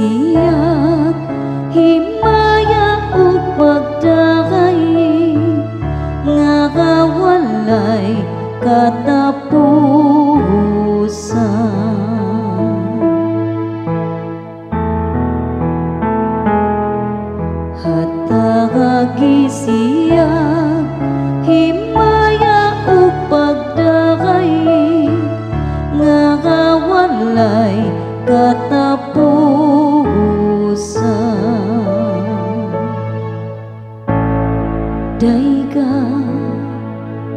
gisiyag himaya ug pagdakay nga kawalay katapusan. Hatag gisiyag himaya ug pagdakay nga kawalay katapusan. Dayga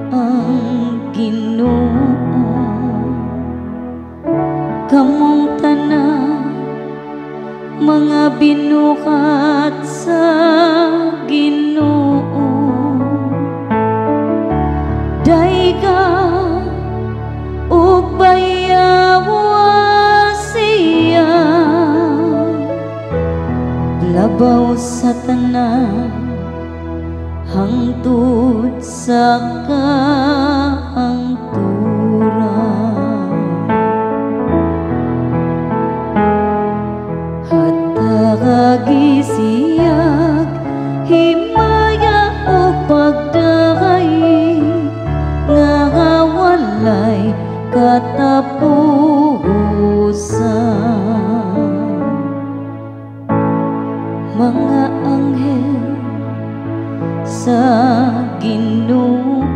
ang Ginoo kamong tanan mga binuhat sa Ginoo. Dayga ug bayawa siya labaw sa tanan hangtod sa kahangturan. Hatag gisiyag himaya ug pagdakay nga kawalay katapusan. Mga anghel sa Ginoo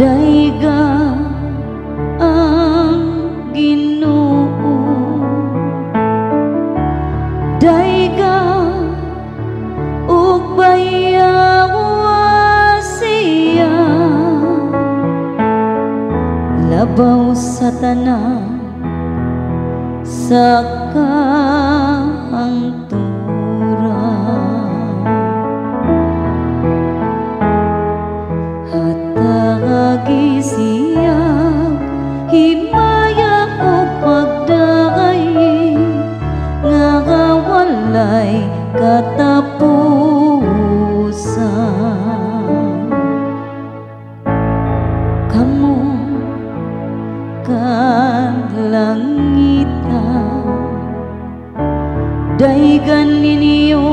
dayga ang Ginoo. Dayga ug bayawa siya labaw sa tanan sa kahangturan. Hatag gisiyag himaya ug pagdakay nga kawalay katapusan. Kamong kalangitan daygan ninyo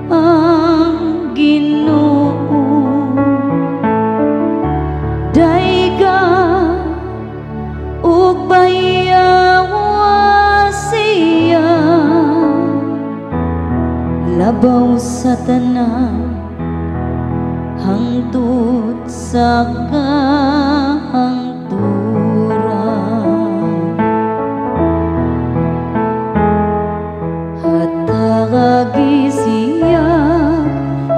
ang Ginoo. Dayga ug bayawa siya labaw sa tanan hangtod sa kahangturan. Hatag gisiyag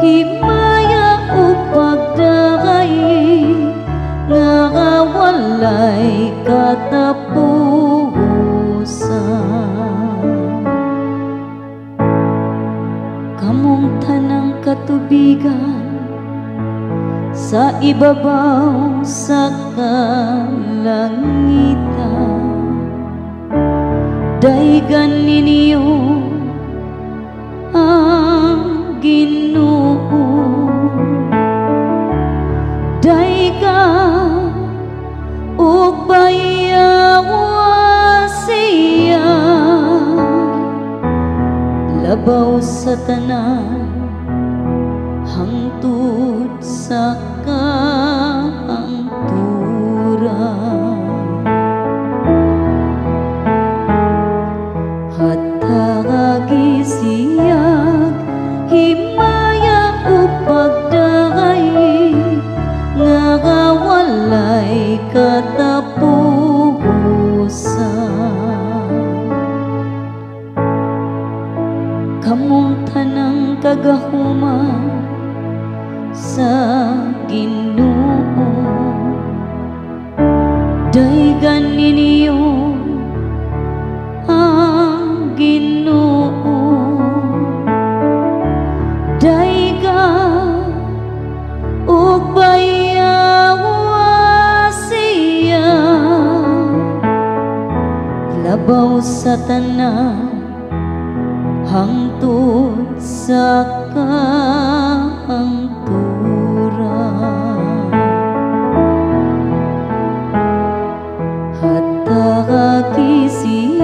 himaya ug pagdakay nga kawalay katapusan. Kamong tanang katubigan sa ibabaw sa kalangitan daygan ninyo ang Ginoo. Dayga ug bayawa siya labaw sa tanan hangtod sa kahangturan. Hatag gisiyag himaya ug pagdakay nga kawalay katapusan. Kamong tanang kagahuman sa Ginoo daygan ninyo ang Ginoo. Dayga ug bayawa siya labaw sa tanan hangtod sa kahangturan. kakakisi